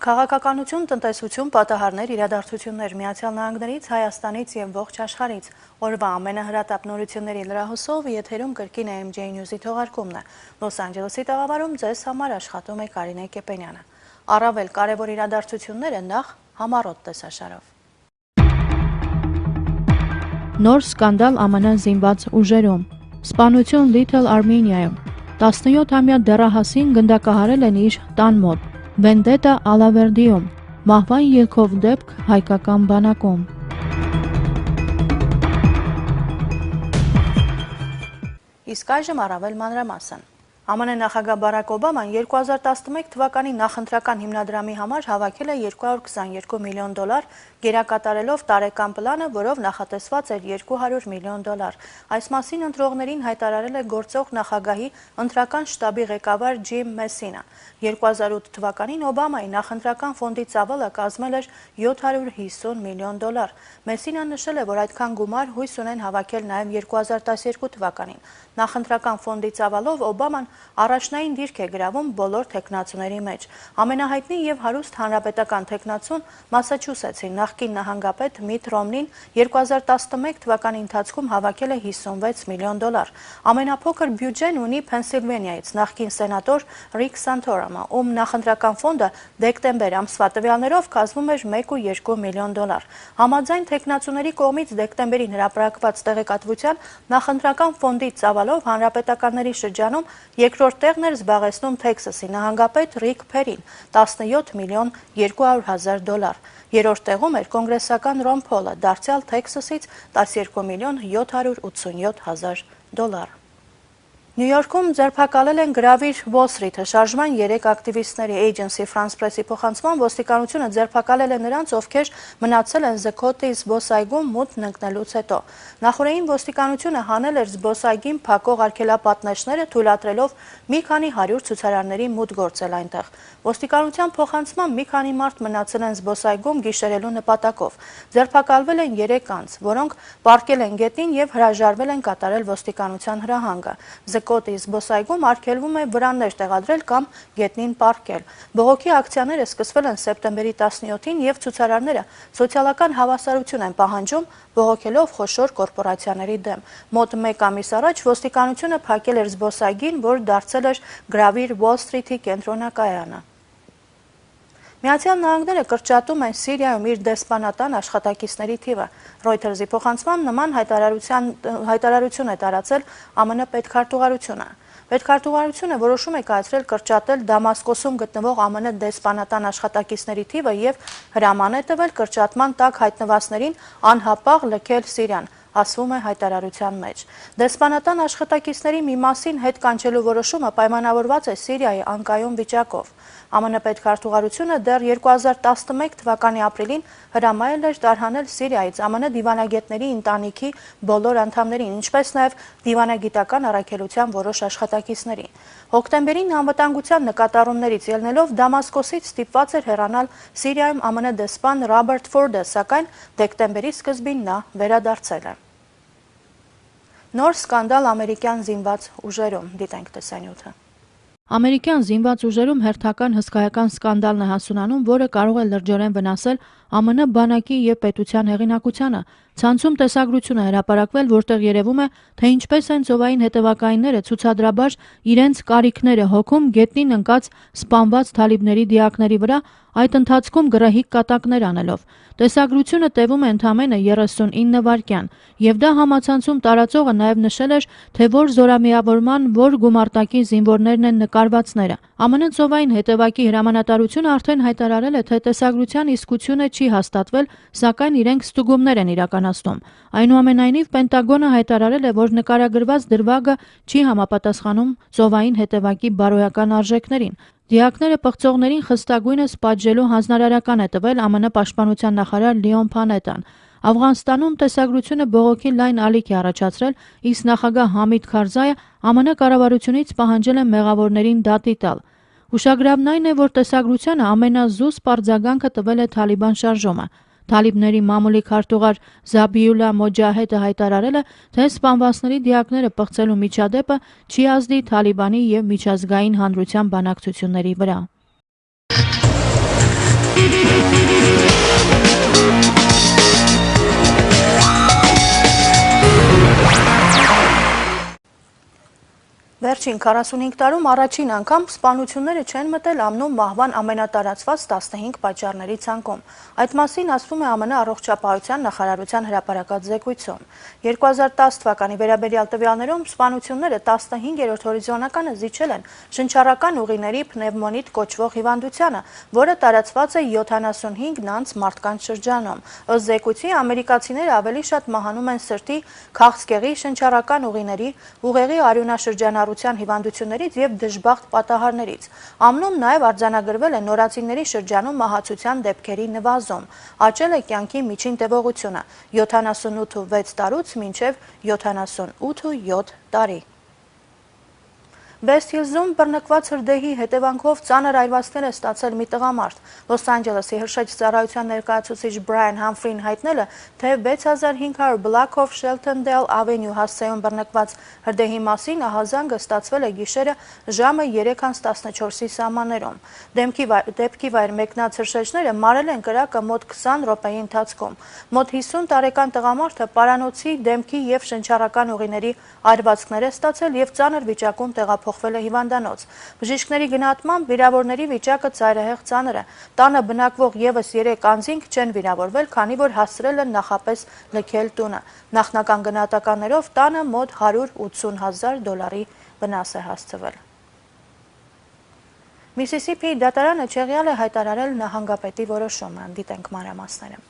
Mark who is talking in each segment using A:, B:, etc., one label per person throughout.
A: Քաղաքականություն, տնտեսություն, պատահարներ, իրադարձություններ Միացյալ Նահանգներից, Հայաստանից և ողջ աշխարհից։ Օրվա ամենահրատապ նորությունների լրահոսով եթերում կրկին AMJ News-ի թողարկումն է։ Լոս Անջելեսի տաղավարում ձեզ համար աշխատում է Կարինե Կեպենյանը։ Առավել կարևոր իրադարձությունները նախ համառոտ տեսաշարով։
B: Նոր սկանդալ ԱՄՆ զինված ուժերում։ Սպանություն Little Armenia-ում։ 17-ամյա դեռահասին գնդակահարել են իր տան մոտ։ Վենդետա Ալավերդիում, մահվան ելքով դեպք հայկական բանակում։
A: Իսկ այժմ առավել մանրամասն։ ԱՄՆ նախագահ Բարաք Օբաման 2011 թվականի նախընտրական հիմնադրամի համար հավաքել է $222 միլիոն գերակատարելով տարեկան պլանը, որով նախատեսված էր $200 միլիոն։ Այս մասին ընտրողներին հայտարարել է գործող նախագահի ընտրական շտաբի ղեկավար Ջիմ Մեսինան։ 2008 թվականին Օբամայի նախընտրական ֆոնդի ծավալը կազմել էր $750 միլիոն։ Մեսինան նշել է, որ այդքան գումար հույս ունեն հավաքել նաև 2012 թվականին։ Նախընտրական ֆոնդի ծավալով Օբաման առաջնային դիրք է գրավում բոլոր թեկնածուների մեջ։ Ամենահայտնի և հարուստ հանրապետական թեկնածուն Մասաչուսեթսի նախկին նահանգապետ Միթ Ռոմնին 2011 թվականի ընթացքում հավաքել է $56 միլիոն։ Ամենափոքր բյուջեն ունի Փենսիլվանիայից նախկին սենատոր Ռիկ Սանթորամը, ում նախընտրական ֆոնդը դեկտեմբեր ամսվա տվյալներով կազմում էր $1.2 միլիոն։ Համաձայն թեկնածուների կողմից դեկտեմբերին հրապարակված տեղեկատվության նախընտրական ֆոնդի ծավալով հանրապետականների շրջանում երկրորդ տեղն էր զբաղեցնում Թեքսասի նահանգապետ Ռիկ Փերին $17 միլիոն $200,000։ Երրորդ տեղում էր կոնգրեսական Ռոն Փոլը, դարձյալ Թեքսասից $12 միլիոն $787,000։ Նյու Յորքում ձերբակալել են գրավիր Wall Street-ը շարժման 3 ակտիվիստների Agency France Press-ի փոխանցման ոստիկանությունը ձերբակալել է նրանց, ովքեր մնացել են Զքոթի զբոսայգում մութն ընկնելուց հետո։ Նախորդին ոստիկանությունը հանել էր զբոսայգին փակող արգելապատնեշները, թույլատրելով մի քանի 100 ցուցարարների մուտք գործել այնտեղ։ Ոստիկանության փոխանցմամբ մի քանի մարդ մնացել են զբոսայգում գիշերելու նպատակով։ Ձերբակալվել են 3 անձ, որոնք պառկել են գետնին և հրաժարվել են կատարել ոստիկանության հրահանգը։ Զքոթի զբոսայգում արգելվում է վրաններ տեղադրել կամ գետնին պառկել։ Բողոքի ակցիաները սկսվել են սեպտեմբերի 17-ին և ցուցարարները սոցիալական հավասարություն են պահանջում, բողոքելով խոշոր կորպորացիաների դեմ։ Մոտ 1 ամիս առաջ ոստիկանությունը փակել էր զբոսայգին, որ դարձել էր գրավիր Wall Street-ի կենտրոնակայանը։ Միացյալ Նահանգները կրճատում են Սիրիայում իր դեսպանատան աշխատակիցների թիվը։ Reuters-ի փոխանցմամբ նման հայտարարություն է տարածել ԱՄՆ պետքարտուղարությունը։ Պետքարտուղարությունը որոշում է կայացրել կրճատել Դամասկոսում գտնվող ԱՄՆ դեսպանատան աշխատակիցների թիվը և հրաման է տվել կրճատման տակ հայտնվածներին անհապաղ լքել Սիրիան, ասվում է հայտարարության մեջ։ Դեսպանատան աշխատակիցների մի մասին հետ կանչելու որոշումը պայմանավորված է Սիրիայի անկայուն վիճակով։ ԱՄՆ պետքարտուղարությունը դեռ 2011 թվականի ապրիլին հրամայել էր տարհանել Սիրիայից ԱՄՆ դիվանագետների ընտանիքի բոլոր անդամներին, ինչպես նաև դիվանագիտական առաքելության որոշ աշխատակիցների։ Հոկտեմբերին անվտանգության նկատառումներից ելնելով Դամասկոսից ստիպված էր հեռանալ Սիրիայում ԱՄՆ դեսպան Ռոբերտ Ֆորդը, սակայն դեկտեմբերի սկզբին նա վերադարձել է։ Նոր սկանդալ ամերիկյան զինված ուժերում, դիտենք տեսանյութը։
B: Ամերիկյան զինված ուժերում հերթական հսկայական սկանդալն է հասունանում, որը կարող է լրջորեն վնասել ԱՄՆ բանակի և պետության հեղինակությանը։ Ցանցում տեսագրություն է հրապարակվել, որտեղ երևում է, թե ինչպես են ծովային հետևակայինները ցուցադրաբար իրենց կարիքները հոգում գետնին ընկած սպանված թալիբների դիակների վրա, այդ ընթացքում գրահիկ կատակներ անելով։ Տեսագրությունը տևում է ընդամենը 39 վայրկյան, և դա համացանցում տարածողը նաև նշել էր, թե որ զորամիավորման որ գումարտակի զինվորներն են նկարվածները։ ԱՄՆ ծովային հետևակի հրամանատարությունը արդեն հայտարարել է, թե տեսագրության իսկությունը չի հաստատվել, սակայն իրենք ստուգումներ են իրականացնում։ Այնուամենայնիվ, Պենտագոնը հայտարարել է, որ նկարագրված դրվագը չի համապատասխանում ծովային հետևակի բարոյական արժեքներին։ Դիակները պղծողներին խստագույնս պատժելու հանձնարարական է տվել ԱՄՆ պաշտպանության նախարար Լիոն Փանետան։ Աֆղանստանում տեսագրությունը բողոքի լայն ալիք է առաջացրել, իսկ նախագահ Համիդ Քարզայը ԱՄՆ կառավարությունից պահանջել է մեղավորներին դատի տալ։ Ուշագրավն այն է, որ տեսագրությանը ամենազուսպ արձագանքը տվել է Թալիբան շարժումը։ Թալիբների մամուլի քարտուղար Զաբիուլլա Մոջահեդը հայտարարել է, թե սպանվածների դիակները պղծելու միջադեպը չի ազդի Թալիբանի և միջազգային հանրության բանակցությունների վրա։
A: Վերջին 45 տարում առաջին անգամ սպանությունները չեն մտել ԱՄՆ մահվան ամենատարածված 15 պատճառների ցանկում։ Այդ մասին ասվում է ԱՄՆ առողջապահության նախարարության հրապարակած զեկույցում։ 2010 թվականի վերաբերյալ տվյալներում սպանությունները 15-րդ հորիզոնականը զիջել են շնչառական ուղիների պնևմոնիտ կոչվող հիվանդությանը, որը տարածված է 75 նանց մարդկանց շրջանում։ Ըստ զեկույցի ամերիկացիները ավելի շատ մահանում են սրտի, քաղցկեղի, շնչառական ուղիների, ուղեղի արյունաշրջանառության հիվանդություններից եւ դժբախտ պատահարներից։ ԱՄՆ-ում նաև արձանագրվել է նորածինների շրջանում մահացության դեպքերի նվազում։ Աճել է կյանքի միջին տևողությունը 78.6 տարուց մինչև 78.7 տարի։ Վեսթ Հիլզում բռնկված հրդեհի հետևանքով ծանր այրվածքներ է ստացել մի տղամարդ։ Լոս Անջելեսի հրշեջ ծառայության ներկայացուցիչ Բրայան Համֆրին հայտնել է, թե 6500 բլոքով Շելթոնդեյլ ավենյու հասցեում բռնկված հրդեհի մասին ահազանգը ստացվել է գիշերը ժամը 3:14-ի սահմաններում։ Դեպքի վայր մեկնած հրշեջները մարել են կրակը մոտ 20 րոպեի ընթացքում։ Մոտ 50 տարեկան տղամարդը պարանոցի, դեմքի եւ շնչառական ուղիների այրվածքներ է ստացել եւ ծանր վիճակում տեղափոխվել է հիվանդանոց։ Բժիշկների գնահատմամբ վիրավորների վիճակը ծայրահեղ ծանր է։ Տանը բնակվող եւս 3 անձինք չեն վիրավորվել, քանի որ հասցրել են նախապես լքել տունը։ Նախնական գնահատականներով տանը մոտ $180,000 վնաս է հասցվել։ Միսիսիփիի դատարանը չեղյալ է հայտարարել նահանգապետի որոշումը։ Դիտենք մանրամասները։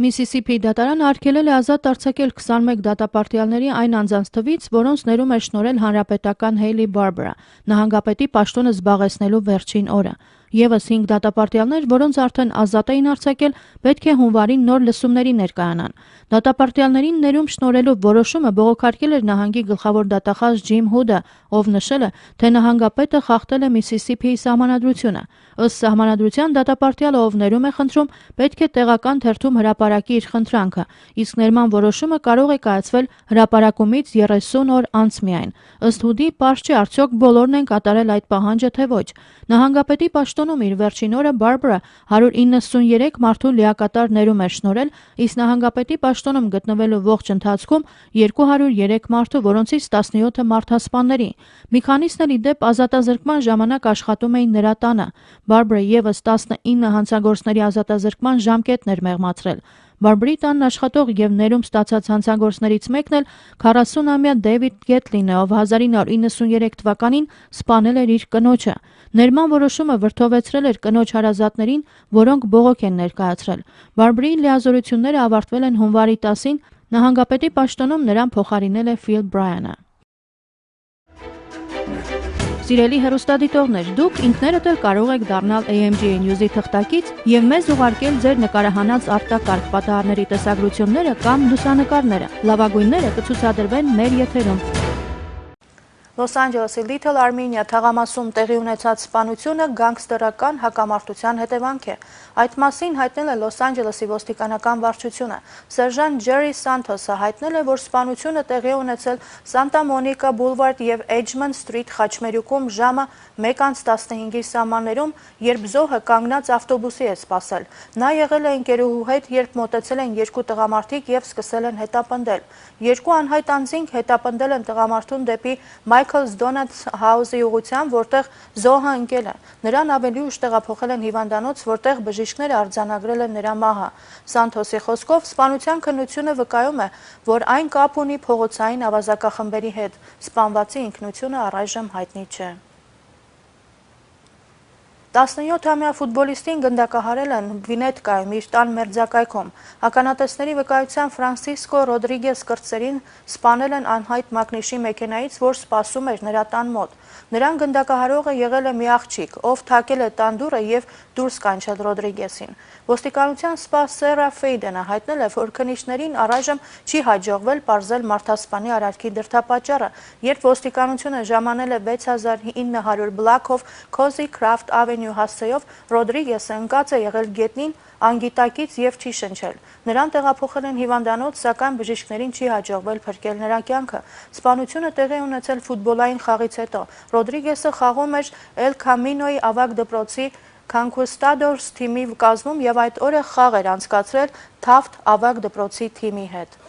B: Միսիսիփիի դատարանը արգելել է ազատ արձակել 21 դատապարտյալների այն անձանց թվից, որոնց ներում էր շնորհել հանրապետական Հեյլի Բարբարա, նահանգապետի պաշտոնը զբաղեցնելու վերջին օրը։ Եվս 5 դատապարտյալներ, որոնց արդեն ազատ էին արձակել, պետք է հունվարին նոր լսումների ներկայանան։ Դատապարտյալներին ներում շնորհելու որոշումը բողոքարկել էր նահանգի գլխավոր դատախազ Ջիմ Հուդը, ով նշել է, թե նահանգապետը խախտել է Միսիսիփիի սահմանադրությունը։ Ըստ սահմանադրության դատապարտյալը, ով ներում է խնդրում, պետք է տեղական թերթում հրապարակի իր խնդրանքը, իսկ ներման որոշումը կարող է կայացվել հրապարակումից 30 օր անց միայն։ Ըստ Հուդի, պարզ չէ արդյոք բոլորն են կատարել այդ պահանջը, թե ոչ։ Նահանգապետի պաշտոնում իր վերջին օրը Բարբարա 193 մարդու լիակատար ներում էր շնորհել, իսկ նահանգապետի պաշտոնում գտնվելու ողջ ընթացքում 203 մարդու, որոնցից 17-ը մարդասպանների։ Մի քանիսն էլ ի դեպ ազատազրկման ժամանակ աշխատում էին նրա տանը։ Բարբարը եւս 19 հանցագործների ազատազրկման ժամկետներ մեղմացրել։ Բարբրի տանն աշխատող եւ ներում ստացած հանցագործներից մեկն էլ 40-ամյա Դեյվիդ Գեթլինը, ով 1993 թվականին սպանել էր իր կնոջը։ Ներման որոշումը վրդովեցրել էր կնոջ հարազատներին, որոնք բողոք են ներկայացրել։ Բարբրի լիազորությունները ավարտվել են հունվարի 10-ին, նահանգապետի պաշտոնում նրան փոխարինել է Ֆիլ Բրայանը։ Սիրելի հեռուստադիտողներ, դուք ինքներդ էլ կարող եք դառնալ AMG News-ի թղթակից եւ մեզ ուղարկել ձեր նկարահանած արտակարգ պատահարների տեսագրությունները կամ լուսանկարները։ Լավագույնները կցուցադրվեն մեր եթերում։
A: Լոս Անջելեսի Little Armenia թաղամասում տեղի ունեցած սպանությունը գանգստերական հակամարտության հետևանք է։ Այդ մասին հայտնել է Լոս Անջելեսի ոստիկանական վարչությունը։ Սերժանտ Ջերի Սանթոսը հայտնել է, որ սպանությունը տեղի ունեցել Սանտա Մոնիկա Բուլվարդ եւ Էջմոնդ Սթրիթ խաչմերուկում ժամը 1:15-ի սահմաններում, երբ զոհը կանգնած ավտոբուսի է սպասել։ Նա եղել է ընկերուհու հետ, երբ մոտեցել են երկու տղամարդիկ եւ սկսել են հետապնդել։ Երկու անհայտ անձինք հետապնդել են տղամարդուն դեպի Michael's Donuts House-ի ուղղությամբ, որտեղ զոհը ընկել է։ Նրան ավելի ուշ տեղափոխել են հիվանդանոց, որտեղ բժիշկները արձանագրել են նրա մահը։ Սանթոսի խոսքով սպանության քննությունը վկայում է, որ այն կապ ունի փողոցային ավազակախմբերի հետ։ Սպանվածի ինքնությունը առայժմ հայտնի չէ։ 17-ամյա ֆուտբոլիստին գնդակահարել են Վինետկայում իր տան մերձակայքում։ Ականատեսների վկայությամբ Ֆրանսիսկո Ռոդրիգես կրտսերին սպանել են անհայտ մակնիշի մեքենայից, որ սպասում էր նրա տան մոտ։ Նրան գնդակահարողը եղել է մի աղջիկ, ով թակել է տան դուռը եւ դուրս կանչել Ռոդրիգեսին։ Ոստիկանության սպա Սերա Ֆեյդենը հայտնել է, որ քննիչներին առայժմ չի հաջողվել պարզել մարդասպանի արարքի դրդապատճառը, երբ ոստիկանությունը ժամանել է 6900 բլոքով Cozy Craft Avenue հասցեով, Ռոդրիգեսը ընկած է եղել գետնին անգիտակից եւ չի շնչել։ Նրան տեղափոխել են հիվանդանոց, սակայն բժիշկներին չի հաջողվել փրկել նրա կյանքը։ Սպանությունը տեղի ունեցել ֆուտբոլային խաղից հետո։ Ռոդրիգեսը խաղում էր Էլ Քամինոյի ավագ դպրոցի Conquistadors թիմի կազմում եւ այդ օրը խաղ էր անցկացրել Taft ավագ դպրոցի թիմի հետ։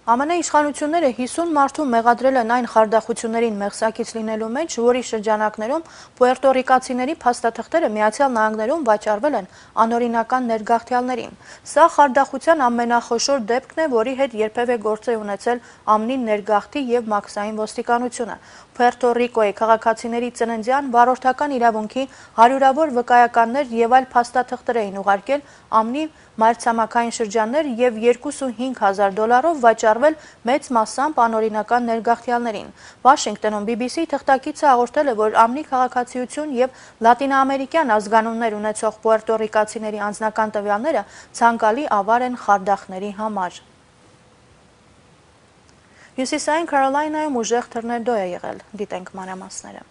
A: ԱՄՆ իշխանությունները 50 մարդու մեղադրել են այն խարդախություններին մեղսակից լինելու մեջ, որի շրջանակներում պուերտորիկացիների փաստաթղթերը Միացյալ Նահանգներում վաճառվել են անօրինական ներգաղթյալներին։ Սա խարդախության ամենախոշոր դեպքն է, որի հետ երբևէ գործ է ունեցել ԱՄՆ-ի ներգաղթի եւ մաքսային ոստիկանությունը։ Պուերտո Ռիկոյի քաղաքացիների ծննդյան վարորդական իրավունքի հարյուրավոր վկայականներ եւ այլ փաստաթղթեր էին ուղարկել ԱՄՆ-ի մայրցամաքային շրջաններ եւ $25,000 վաճառվել մեծ մասամբ անօրինական ներգաղթյալներին։ Վաշինգտոնում BBC թղթակիցը հաղորդել է, որ ԱՄՆ-ի քաղաքացիություն եւ լատինաամերիկյան ազգանուններ ունեցող պուերտորիկացիների անձնական տվյալները ցանկալի ավար են խարդախների համար։ Հյուսիսային Քարոլայնայում ուժեղ թռնեդո է եղել, դիտենք մանրամասները։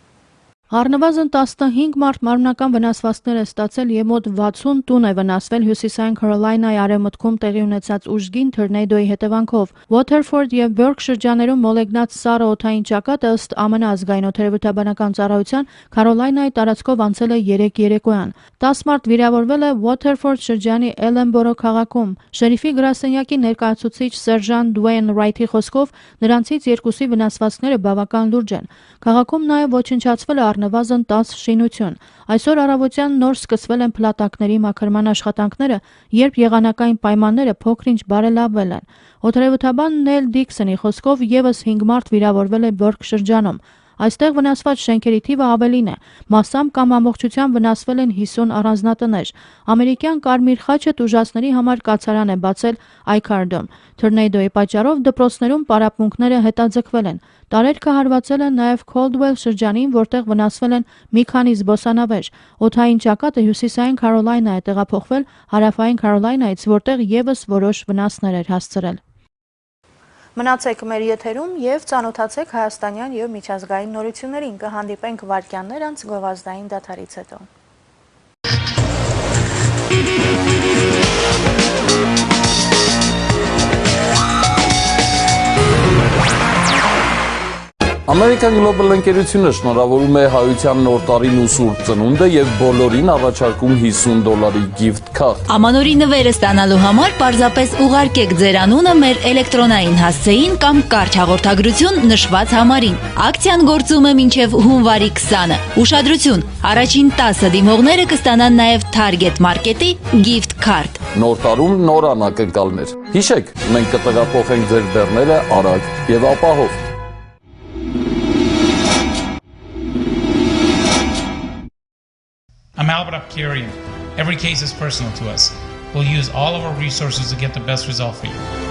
B: Առնվազն 15 մարդ մարմնական վնասվածքներ է ստացել եւ մոտ 60 տուն է վնասվել Հյուսիսային Քարոլայնայի արևմուտքում տեղի ունեցած ուժգին թռնեդոյի հետևանքով։ Waterford եւ Burke շրջաններում մոլեգնած սառը օդային ճակատը ըստ ԱՄՆ ազգային օդերևութաբանական ծառայության Քարոլայնայի տարածքով անցել է 3 երեկոյան։ 10 մարդ վիրավորվել է Waterford շրջանի Էլենբորո քաղաքում։ Շերիֆի գրասենյակի ներկայացուցիչ սերժանտ Դուեյն Ռայթի խոսքով նրանցից երկուսի վնասվածքները բավական լուրջ են։ Քաղաքում նաեւ ոչնչացվել է առնվազն 10 շինություն։ Այսօր առավոտյան նոր սկսվել են փլատակների մաքրման աշխատանքները, երբ եղանակային պայմանները փոքր-ինչ բարելավվել են։ Օդերևութաբան Նել Դիքսոնի խոսքով եւս 5 մարդ վիրավորվել է Բորկ շրջանում։ Այստեղ վնասված շենքերի թիվը ավելին է։ Մասամբ կամ ամբողջությամբ վնասվել են 50 առանձնատներ։ Ամերիկյան Կարմիր խաչը տուժածների համար կացարան է բացել Այքարդում։ Թռնեդոյի պատճառով դպրոցներում պարապմունքները հետաձգվել են։ Տարերքը հարվածել են նաև Քոլդուել շրջանին, որտեղ վնասվել են մի քանի զբոսանավեր։ Օդային ճակատը Հյուսիսային Քարոլայնա է տեղափոխվել հարավային Քարոլայնայից, որտեղ եւս որոշ վնասներ էր հասցրել։
A: Մնացեք մեր եթերում եւ ծանոթացեք հայաստանյան եւ միջազգային նորություններին։ Կհանդիպենք վայրկյաններ անց գովազդային դադարից հետո։
C: American Global ընկերությունը շնորհավորում է հայության նոր տարին ու սուրբ ծնունդը եւ բոլորին առաջարկում $50 gift card։
D: Ամանորի նվերը ստանալու համար պարզապես ուղարկեք ձեր անունը մեր էլեկտրոնային հասցեին կամ կարճ հաղորդագրություն նշված համարին։ Ակցիան գործում է մինչև հունվարի 20-ը։ Ուշադրություն, առաջին 10 դիմողները կստանան նաեւ Target Market-ի gift card։
C: Նոր տարում նոր անակնկալներ։ Հիշեք, մենք կտեղափոխենք ձեր բեռները արագ եւ ապահով։
E: I'm Albert Apkarian. Every case is personal to us. We'll use all of our resources to get the best result for you.